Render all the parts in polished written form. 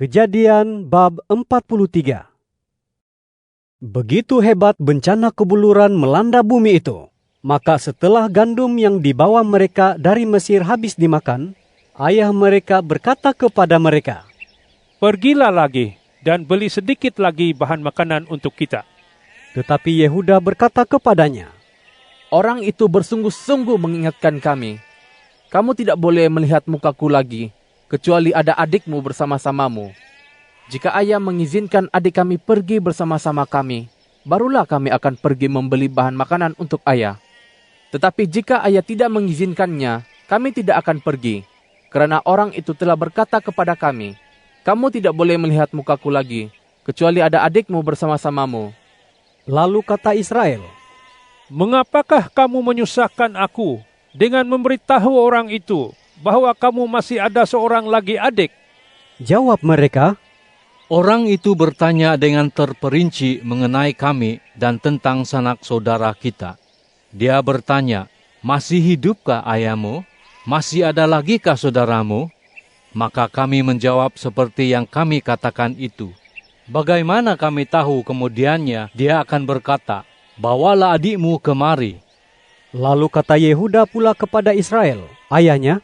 Kejadian bab 43. Begitu hebat bencana kebuluran melanda bumi itu, maka setelah gandum yang dibawa mereka dari Mesir habis dimakan, ayah mereka berkata kepada mereka, "Pergilah lagi dan beli sedikit lagi bahan makanan untuk kita." Tetapi Yehuda berkata kepadanya, "Orang itu bersungguh-sungguh mengingatkan kami. Kamu tidak boleh melihat mukaku lagi, kecuali ada adikmu bersama-samamu. Jika ayah mengizinkan adik kami pergi bersama-sama kami, barulah kami akan pergi membeli bahan makanan untuk ayah. Tetapi jika ayah tidak mengizinkannya, kami tidak akan pergi, karena orang itu telah berkata kepada kami, 'Kamu tidak boleh melihat mukaku lagi, kecuali ada adikmu bersama-samamu.'" Lalu kata Israel, "Mengapakah kamu menyusahkan aku dengan memberitahu orang itu bahwa kamu masih ada seorang lagi adik?" Jawab mereka, Orang itu bertanya dengan terperinci mengenai kami dan tentang sanak saudara kita. Dia bertanya, "Masih hidupkah ayahmu? Masih ada lagikah saudaramu?" Maka kami menjawab seperti yang kami katakan itu. Bagaimana kami tahu kemudiannya dia akan berkata, "Bawalah adikmu kemari." Lalu kata Yehuda pula kepada Israel, ayahnya,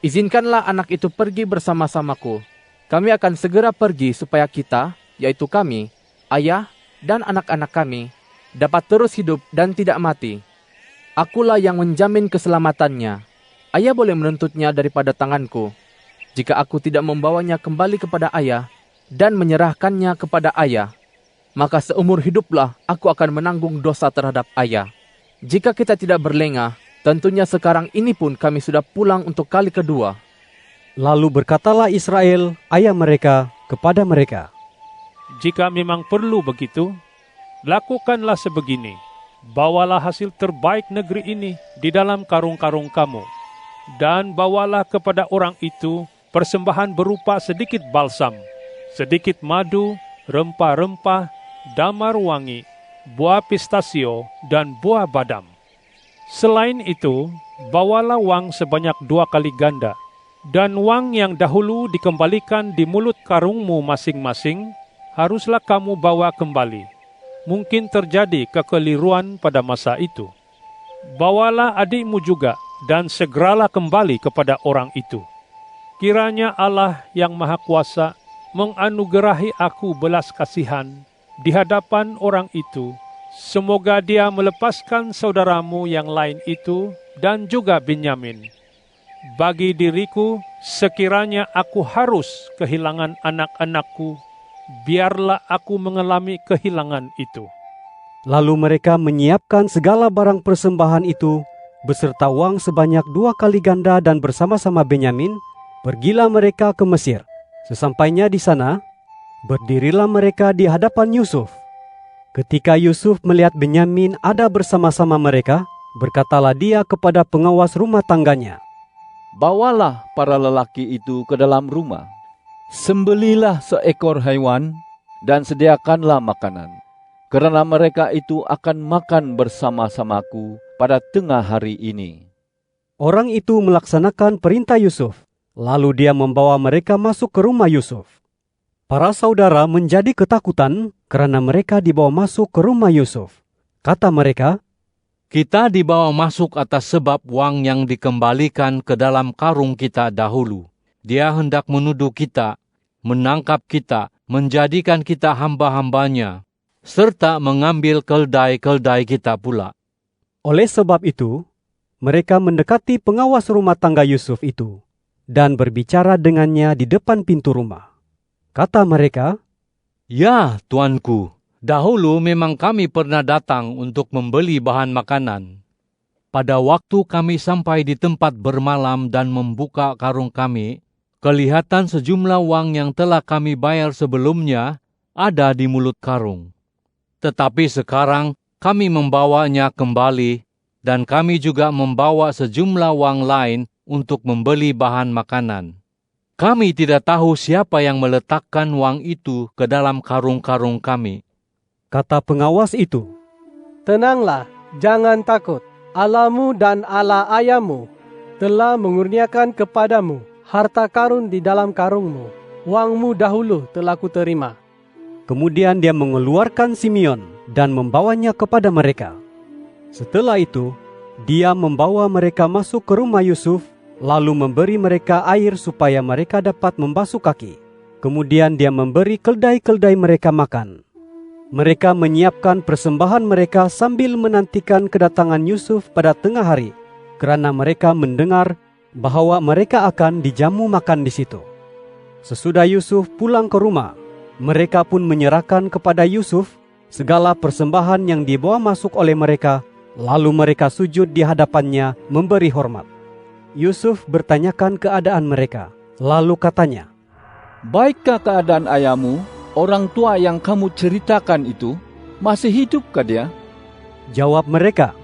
"Izinkanlah anak itu pergi bersama-samaku. Kami akan segera pergi supaya kita, yaitu kami, ayah, dan anak-anak kami, dapat terus hidup dan tidak mati. Akulah yang menjamin keselamatannya. Ayah boleh menuntutnya daripada tanganku. Jika aku tidak membawanya kembali kepada ayah dan menyerahkannya kepada ayah, maka seumur hiduplah aku akan menanggung dosa terhadap ayah. Jika kita tidak berlengah, tentunya sekarang ini pun kami sudah pulang untuk kali kedua." Lalu berkatalah Israel, ayah mereka, kepada mereka, "Jika memang perlu begitu, lakukanlah sebegini. Bawalah hasil terbaik negeri ini di dalam karung-karung kamu, dan bawalah kepada orang itu persembahan berupa sedikit balsam, sedikit madu, rempah-rempah, damar wangi, buah pistasio, dan buah badam. Selain itu, bawalah wang sebanyak 2 kali ganda, dan wang yang dahulu dikembalikan di mulut karungmu masing-masing, haruslah kamu bawa kembali. Mungkin terjadi kekeliruan pada masa itu. Bawalah adikmu juga, dan segeralah kembali kepada orang itu. Kiranya Allah yang Maha Kuasa menganugerahi aku belas kasihan di hadapan orang itu. Semoga dia melepaskan saudaramu yang lain itu dan juga Benyamin. Bagi diriku, sekiranya aku harus kehilangan anak-anakku, biarlah aku mengalami kehilangan itu." Lalu mereka menyiapkan segala barang persembahan itu, beserta uang sebanyak 2 kali ganda, dan bersama-sama Benyamin, pergilah mereka ke Mesir. Sesampainya di sana, berdirilah mereka di hadapan Yusuf. Ketika Yusuf melihat Benyamin ada bersama-sama mereka, berkatalah dia kepada pengawas rumah tangganya, "Bawalah para lelaki itu ke dalam rumah, sembelilah seekor hewan, dan sediakanlah makanan, karena mereka itu akan makan bersama-samaku pada tengah hari ini." Orang itu melaksanakan perintah Yusuf, lalu dia membawa mereka masuk ke rumah Yusuf. Para saudara menjadi ketakutan karena mereka dibawa masuk ke rumah Yusuf. Kata mereka, Kita dibawa masuk atas sebab wang yang dikembalikan ke dalam karung kita dahulu. Dia hendak menuduh kita, menangkap kita, menjadikan kita hamba-hambanya, serta mengambil keldai-keldai kita pula. oleh sebab itu, mereka mendekati pengawas rumah tangga Yusuf itu dan berbicara dengannya di depan pintu rumah. Kata mereka, "Ya, tuanku, dahulu memang kami pernah datang untuk membeli bahan makanan. Pada waktu kami sampai di tempat bermalam dan membuka karung kami, kelihatan sejumlah uang yang telah kami bayar sebelumnya ada di mulut karung. Tetapi sekarang kami membawanya kembali, dan kami juga membawa sejumlah uang lain untuk membeli bahan makanan. Kami tidak tahu siapa yang meletakkan uang itu ke dalam karung-karung kami." kata pengawas itu, "Tenanglah, jangan takut. Allahmu dan Allah ayahmu telah mengurniakan kepadamu harta karun di dalam karungmu. uangmu dahulu telah kuterima. Kemudian dia mengeluarkan Simeon dan membawanya kepada mereka. Setelah itu, dia membawa mereka masuk ke rumah Yusuf, lalu memberi mereka air supaya mereka dapat membasuh kaki. Kemudian dia memberi keldai-keldai mereka makan. Mereka menyiapkan persembahan mereka sambil menantikan kedatangan Yusuf pada tengah hari, kerana mereka mendengar bahwa mereka akan dijamu makan di situ. Sesudah Yusuf pulang ke rumah, mereka pun menyerahkan kepada Yusuf segala persembahan yang dibawa masuk oleh mereka, lalu mereka sujud di hadapannya memberi hormat. Yusuf bertanyakan keadaan mereka, lalu katanya, Baikkah keadaan ayahmu, orang tua yang kamu ceritakan itu, masih hidupkah dia? Jawab mereka,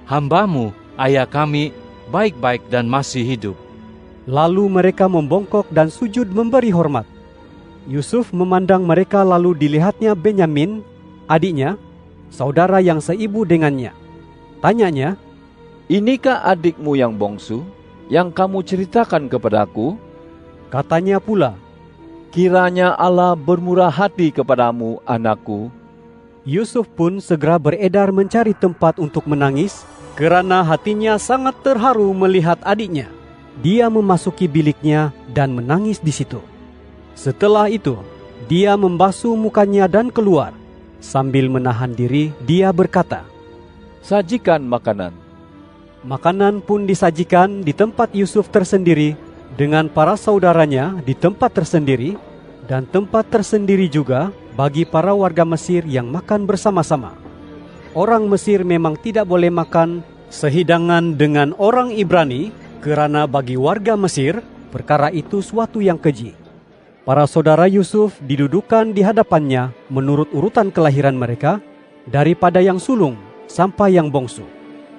Hambamu, ayah kami, baik-baik dan masih hidup. Lalu mereka membongkok dan sujud memberi hormat. Yusuf memandang mereka lalu dilihatnya Benyamin, adiknya, saudara yang seibu dengannya. Tanyanya, Inikah adikmu yang bongsu, yang kamu ceritakan kepadaku? Katanya pula, Kiranya Allah bermurah hati kepadamu, anakku. Yusuf pun segera beredar mencari tempat untuk menangis, kerana hatinya sangat terharu melihat adiknya. Dia memasuki biliknya dan menangis di situ. Setelah itu, dia membasuh mukanya dan keluar. Sambil menahan diri, dia berkata, Sajikan makanan. Makanan pun disajikan di tempat Yusuf tersendiri, dengan para saudaranya di tempat tersendiri, dan tempat tersendiri juga bagi para warga Mesir yang makan bersama-sama. Orang Mesir memang tidak boleh makan sehidangan dengan orang Ibrani, kerana bagi warga Mesir, perkara itu suatu yang keji. Para saudara Yusuf didudukan di hadapannya menurut urutan kelahiran mereka, daripada yang sulung sampai yang bongsu.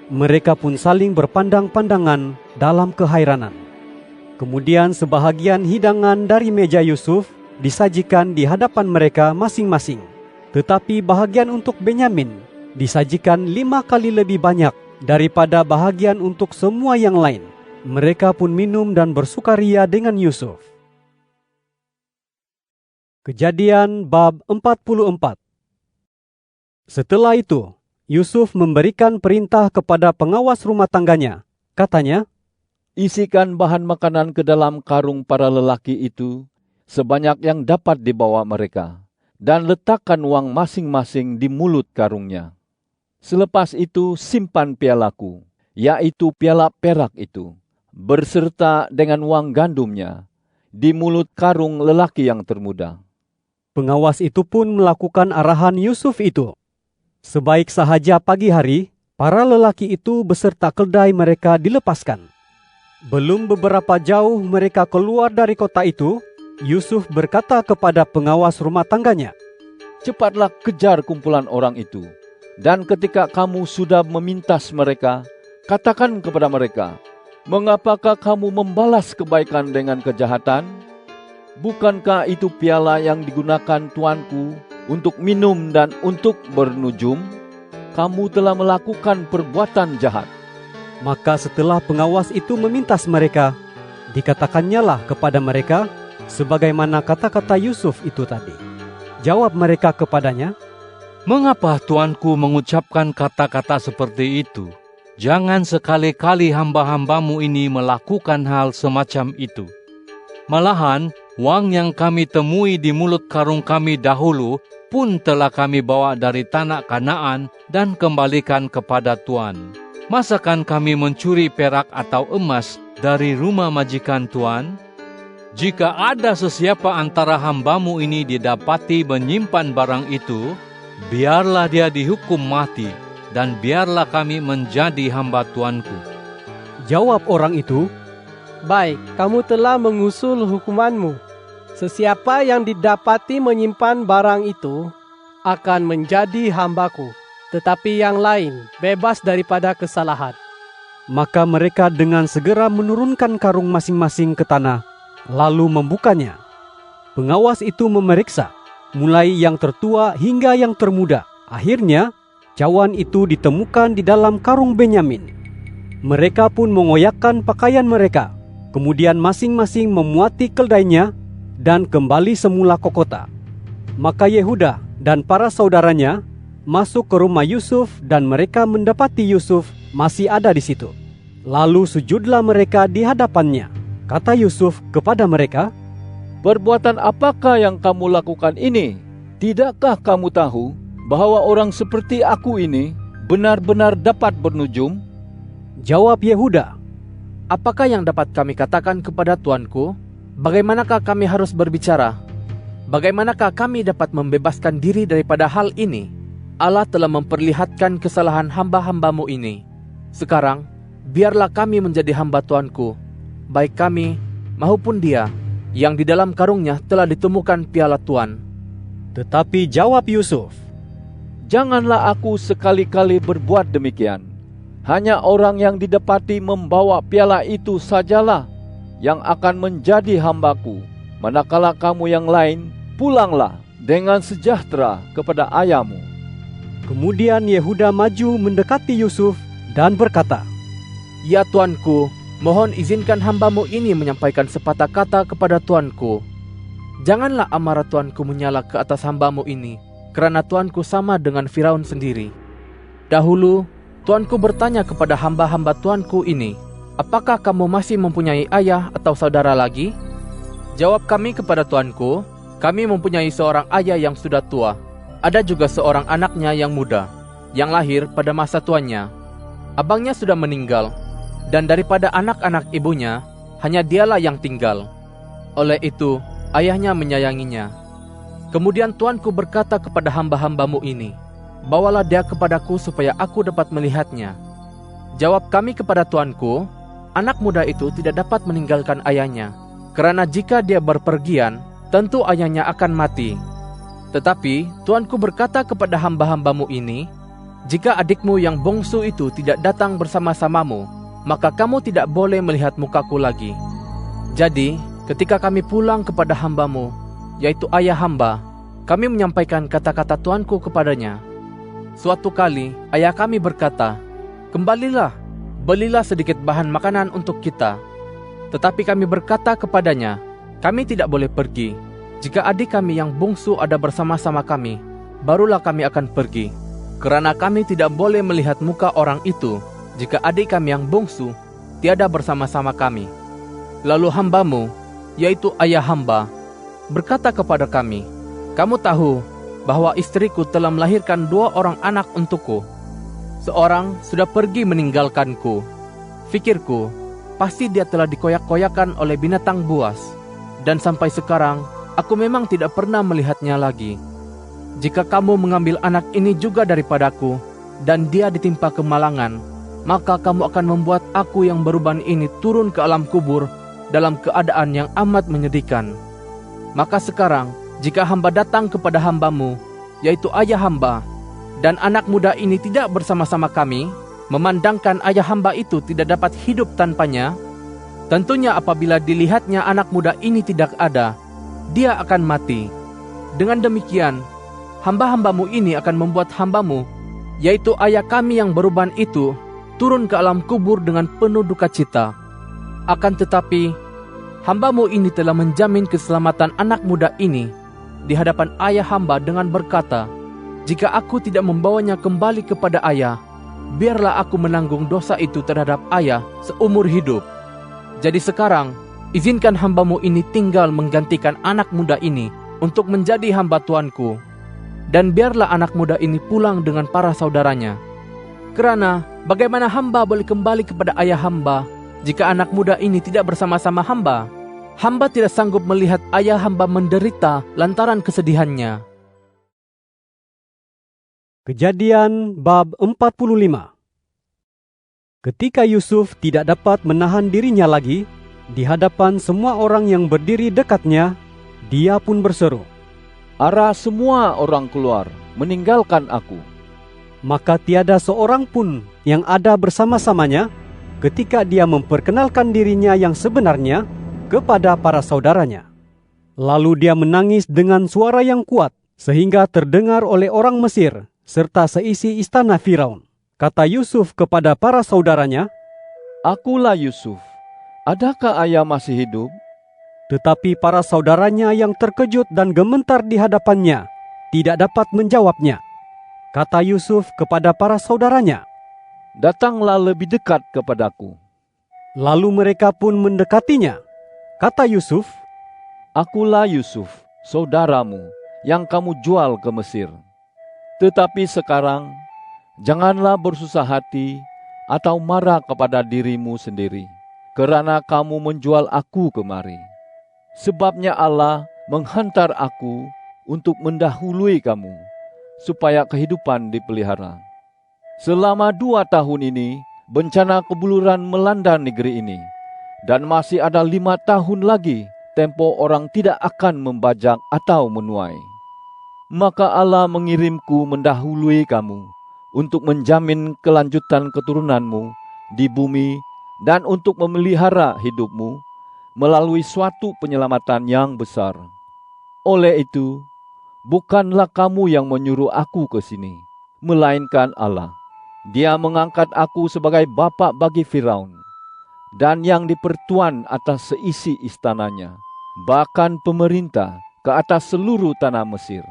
Mereka pun saling berpandang-pandangan dalam kehairanan. Kemudian sebahagian hidangan dari meja Yusuf disajikan di hadapan mereka masing-masing. Tetapi bahagian untuk Benyamin disajikan 5 kali lebih banyak daripada bahagian untuk semua yang lain. Mereka pun minum dan bersukaria dengan Yusuf. Kejadian bab 44. Setelah itu, Yusuf memberikan perintah kepada pengawas rumah tangganya. Katanya, Isikan bahan makanan ke dalam karung para lelaki itu, sebanyak yang dapat dibawa mereka, dan letakkan uang masing-masing di mulut karungnya. Selepas itu simpan pialaku, yaitu piala perak itu, berserta dengan uang gandumnya, di mulut karung lelaki yang termuda. pengawas itu pun melakukan arahan Yusuf itu. Sebaik sahaja pagi hari, para lelaki itu beserta keldai mereka dilepaskan. Belum beberapa jauh mereka keluar dari kota itu, Yusuf berkata kepada pengawas rumah tangganya, Cepatlah kejar kumpulan orang itu, dan ketika kamu sudah memintas mereka, katakan kepada mereka, Mengapakah kamu membalas kebaikan dengan kejahatan? Bukankah itu piala yang digunakan tuanku untuk minum dan untuk bernujum? Kamu telah melakukan perbuatan jahat. Maka setelah pengawas itu memintas mereka, dikatakannya lah kepada mereka sebagaimana kata-kata Yusuf itu tadi. Jawab mereka kepadanya, Mengapa tuanku mengucapkan kata-kata seperti itu? Jangan sekali-kali hamba-hambamu ini melakukan hal semacam itu. Malahan, uang yang kami temui di mulut karung kami dahulu pun telah kami bawa dari tanah Kanaan dan kembalikan kepada tuan. Masakan kami mencuri perak atau emas dari rumah majikan tuan? Jika ada sesiapa antara hambamu ini didapati menyimpan barang itu, biarlah dia dihukum mati, dan biarlah kami menjadi hamba tuanku. Jawab orang itu, Baik, kamu telah mengusul hukumanmu. Sesiapa yang didapati menyimpan barang itu akan menjadi hambaku, tetapi yang lain bebas daripada kesalahan. Maka mereka dengan segera menurunkan karung masing-masing ke tanah, lalu membukanya. Pengawas itu memeriksa, mulai yang tertua hingga yang termuda. Akhirnya, cawan itu ditemukan di dalam karung Benyamin. Mereka pun mengoyakkan pakaian mereka, kemudian masing-masing memuati keldainya, dan kembali semula ke kota. Maka Yehuda dan para saudaranya masuk ke rumah Yusuf dan mereka mendapati Yusuf masih ada di situ. Lalu sujudlah mereka di hadapannya. Kata Yusuf kepada mereka, "Perbuatan apakah yang kamu lakukan ini? Tidakkah kamu tahu bahwa orang seperti aku ini benar-benar dapat bernujum?" Jawab Yehuda, Apakah yang dapat kami katakan kepada tuanku? Bagaimanakah kami harus berbicara? Bagaimanakah kami dapat membebaskan diri daripada hal ini? Allah telah memperlihatkan kesalahan hamba-hambamu ini. Sekarang, biarlah kami menjadi hamba tuanku, baik kami maupun dia, yang di dalam karungnya telah ditemukan piala Tuan. Tetapi jawab Yusuf, "Janganlah aku sekali-kali berbuat demikian. Hanya orang yang didapati membawa piala itu sajalah yang akan menjadi hambaku. Manakala kamu yang lain, pulanglah dengan sejahtera kepada ayahmu." Kemudian Yehuda maju mendekati Yusuf dan berkata, Ya tuanku, mohon izinkan hambamu ini menyampaikan sepatah kata kepada tuanku. Janganlah amarah tuanku menyala ke atas hambamu ini, kerana tuanku sama dengan Firaun sendiri. Dahulu, tuanku bertanya kepada hamba-hamba tuanku ini, apakah kamu masih mempunyai ayah atau saudara lagi? Jawab kami kepada tuanku, kami mempunyai seorang ayah yang sudah tua. Ada juga seorang anaknya yang muda, yang lahir pada masa tuannya. Abangnya sudah meninggal, dan daripada anak-anak ibunya, hanya dialah yang tinggal. Oleh itu, ayahnya menyayanginya. Kemudian tuanku berkata kepada hamba-hambamu ini, bawalah dia kepadaku supaya aku dapat melihatnya. Jawab kami kepada tuanku, anak muda itu tidak dapat meninggalkan ayahnya, kerana jika dia berpergian, tentu ayahnya akan mati. Tetapi tuanku berkata kepada hamba-hambamu ini, jika adikmu yang bongsu itu tidak datang bersama-samamu, maka kamu tidak boleh melihat mukaku lagi. Jadi, ketika kami pulang kepada hambamu, yaitu ayah hamba, kami menyampaikan kata-kata tuanku kepadanya. Suatu kali, ayah kami berkata, kembalilah, belilah sedikit bahan makanan untuk kita. Tetapi kami berkata kepadanya, kami tidak boleh pergi. Jika adik kami yang bungsu ada bersama-sama kami, barulah kami akan pergi. Kerana kami tidak boleh melihat muka orang itu, jika adik kami yang bungsu tiada bersama-sama kami. Lalu hambamu, yaitu ayah hamba, berkata kepada kami, kamu tahu bahwa istriku telah melahirkan 2 orang anak untukku. Seorang sudah pergi meninggalkanku. Fikirku, pasti dia telah dikoyak-koyakan oleh binatang buas. Dan sampai sekarang, aku memang tidak pernah melihatnya lagi. Jika kamu mengambil anak ini juga daripadaku, dan dia ditimpa kemalangan, maka kamu akan membuat aku yang beruban ini turun ke alam kubur dalam keadaan yang amat menyedihkan. Maka sekarang, jika hamba datang kepada hambamu, yaitu ayah hamba, dan anak muda ini tidak bersama-sama kami, memandangkan ayah hamba itu tidak dapat hidup tanpanya, tentunya apabila dilihatnya anak muda ini tidak ada, dia akan mati. Dengan demikian, hamba-hambamu ini akan membuat hambamu, yaitu ayah kami yang beruban itu, turun ke alam kubur dengan penuh duka cita. Akan tetapi, hambamu ini telah menjamin keselamatan anak muda ini di hadapan ayah hamba dengan berkata, jika aku tidak membawanya kembali kepada ayah, biarlah aku menanggung dosa itu terhadap ayah seumur hidup. Jadi sekarang, izinkan hambamu ini tinggal menggantikan anak muda ini untuk menjadi hamba tuanku. Dan biarlah anak muda ini pulang dengan para saudaranya. Kerana bagaimana hamba boleh kembali kepada ayah hamba jika anak muda ini tidak bersama-sama hamba? Hamba tidak sanggup melihat ayah hamba menderita lantaran kesedihannya. Kejadian bab 45. Ketika Yusuf tidak dapat menahan dirinya lagi, di hadapan semua orang yang berdiri dekatnya, dia pun berseru, "Arah semua orang keluar, meninggalkan aku." Maka tiada seorang pun yang ada bersama-samanya ketika dia memperkenalkan dirinya yang sebenarnya kepada para saudaranya. Lalu dia menangis dengan suara yang kuat, sehingga terdengar oleh orang Mesir serta seisi istana Firaun. Kata Yusuf kepada para saudaranya, "Akulah Yusuf. Adakah ayah masih hidup?" Tetapi para saudaranya yang terkejut dan gemetar di hadapannya tidak dapat menjawabnya. Kata Yusuf kepada para saudaranya, "Datanglah lebih dekat kepadaku." Lalu mereka pun mendekatinya. Kata Yusuf, "Akulah Yusuf, saudaramu, yang kamu jual ke Mesir. Tetapi sekarang, janganlah bersusah hati atau marah kepada dirimu sendiri, kerana kamu menjual aku kemari. Sebabnya Allah menghantar aku untuk mendahului kamu, supaya kehidupan dipelihara. Selama 2 tahun ini, bencana kebuluran melanda negeri ini, dan masih ada 5 tahun lagi tempo orang tidak akan membajak atau menuai. Maka Allah mengirimku mendahului kamu untuk menjamin kelanjutan keturunanmu di bumi dan untuk memelihara hidupmu melalui suatu penyelamatan yang besar. Oleh itu, bukanlah kamu yang menyuruh aku ke sini, melainkan Allah. Dia mengangkat aku sebagai bapa bagi Firaun, dan yang dipertuan atas seisi istananya, bahkan pemerintah ke atas seluruh tanah Mesir.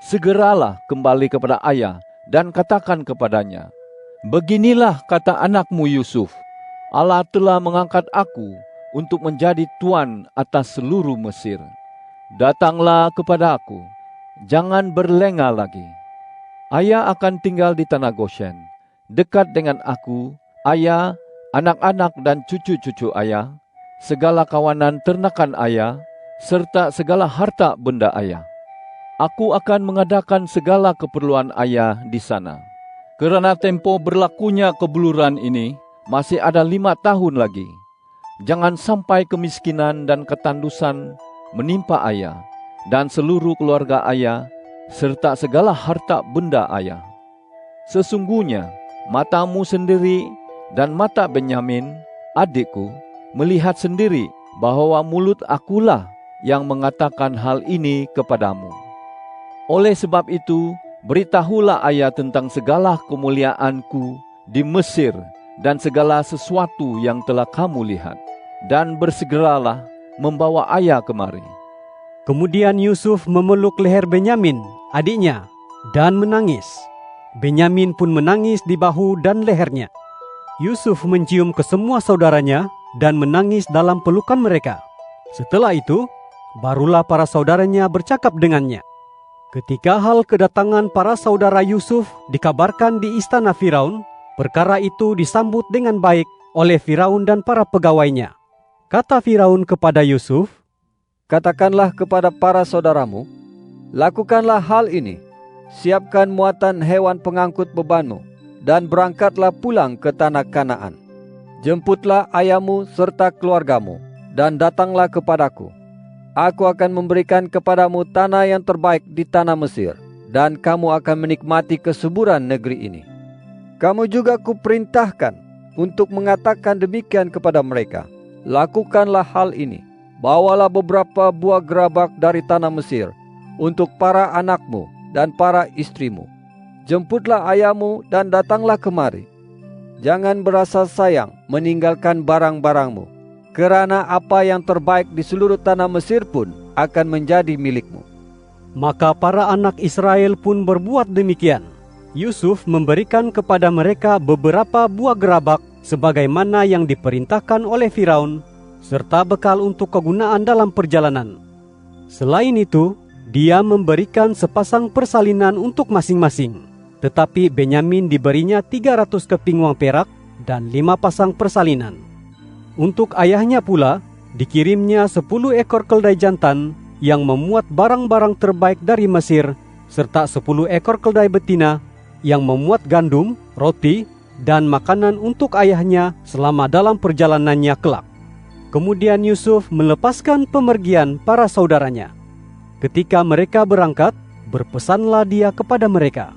Segeralah kembali kepada ayah dan katakan kepadanya, beginilah kata anakmu Yusuf, Allah telah mengangkat aku untuk menjadi tuan atas seluruh Mesir. Datanglah kepada aku, jangan berlengah lagi. Ayah akan tinggal di tanah Goshen, dekat dengan aku, ayah, anak-anak dan cucu-cucu ayah, segala kawanan ternakan ayah, serta segala harta benda ayah. Aku akan mengadakan segala keperluan ayah di sana. Kerana tempo berlakunya kebuluran ini masih ada 5 tahun lagi. Jangan sampai kemiskinan dan ketandusan menimpa ayah dan seluruh keluarga ayah, serta segala harta benda ayah. Sesungguhnya matamu sendiri dan mata Benyamin, adikku, melihat sendiri bahwa mulut akulah yang mengatakan hal ini kepadamu. Oleh sebab itu, beritahulah ayah tentang segala kemuliaanku di Mesir dan segala sesuatu yang telah kamu lihat, dan bersegeralah membawa ayah kemari." Kemudian Yusuf memeluk leher Benyamin, adiknya, dan menangis. Benyamin pun menangis di bahu dan lehernya. Yusuf mencium ke semua saudaranya dan menangis dalam pelukan mereka. Setelah itu, barulah para saudaranya bercakap dengannya. Ketika hal kedatangan para saudara Yusuf dikabarkan di istana Firaun, perkara itu disambut dengan baik oleh Firaun dan para pegawainya. Kata Firaun kepada Yusuf, "Katakanlah kepada para saudaramu, lakukanlah hal ini. Siapkan muatan hewan pengangkut bebanmu, dan berangkatlah pulang ke tanah Kanaan. Jemputlah ayahmu serta keluargamu, dan datanglah kepadaku. Aku akan memberikan kepadamu tanah yang terbaik di tanah Mesir, dan kamu akan menikmati kesuburan negeri ini. Kamu juga kuperintahkan untuk mengatakan demikian kepada mereka. Lakukanlah hal ini. Bawalah beberapa buah gerabak dari tanah Mesir untuk para anakmu dan para istrimu. Jemputlah ayahmu dan datanglah kemari. Jangan berasa sayang meninggalkan barang-barangmu, kerana apa yang terbaik di seluruh tanah Mesir pun akan menjadi milikmu." Maka para anak Israel pun berbuat demikian. Yusuf memberikan kepada mereka beberapa buah gerabak sebagaimana yang diperintahkan oleh Firaun, serta bekal untuk kegunaan dalam perjalanan. Selain itu, dia memberikan sepasang persalinan untuk masing-masing. Tetapi Benyamin diberinya 300 keping uang perak dan 5 pasang persalinan. Untuk ayahnya pula, dikirimnya 10 ekor keldai jantan yang memuat barang-barang terbaik dari Mesir, serta 10 ekor keldai betina yang memuat gandum, roti, dan makanan untuk ayahnya selama dalam perjalanannya kelak. Kemudian Yusuf melepaskan pemergian para saudaranya. Ketika mereka berangkat, berpesanlah dia kepada mereka,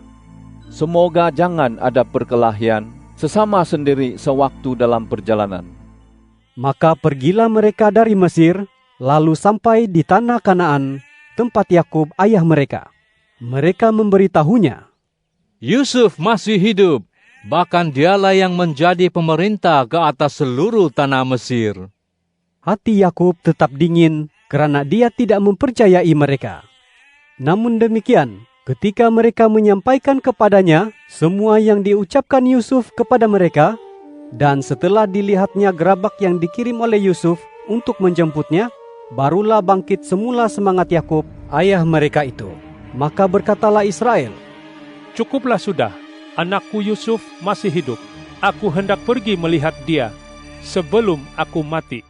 "Semoga jangan ada perkelahian sesama sendiri sewaktu dalam perjalanan." Maka pergilah mereka dari Mesir, lalu sampai di tanah Kanaan, tempat Yakub ayah mereka. Mereka memberitahunya, Yusuf masih hidup, bahkan dialah yang menjadi pemerintah ke atas seluruh tanah Mesir. Hati Yakub tetap dingin karena dia tidak mempercayai mereka. Namun demikian, ketika mereka menyampaikan kepadanya semua yang diucapkan Yusuf kepada mereka, dan setelah dilihatnya gerabak yang dikirim oleh Yusuf untuk menjemputnya, barulah bangkit semula semangat Yakub, ayah mereka itu. Maka berkatalah Israel, "Cukuplah sudah, anakku Yusuf masih hidup. Aku hendak pergi melihat dia sebelum aku mati."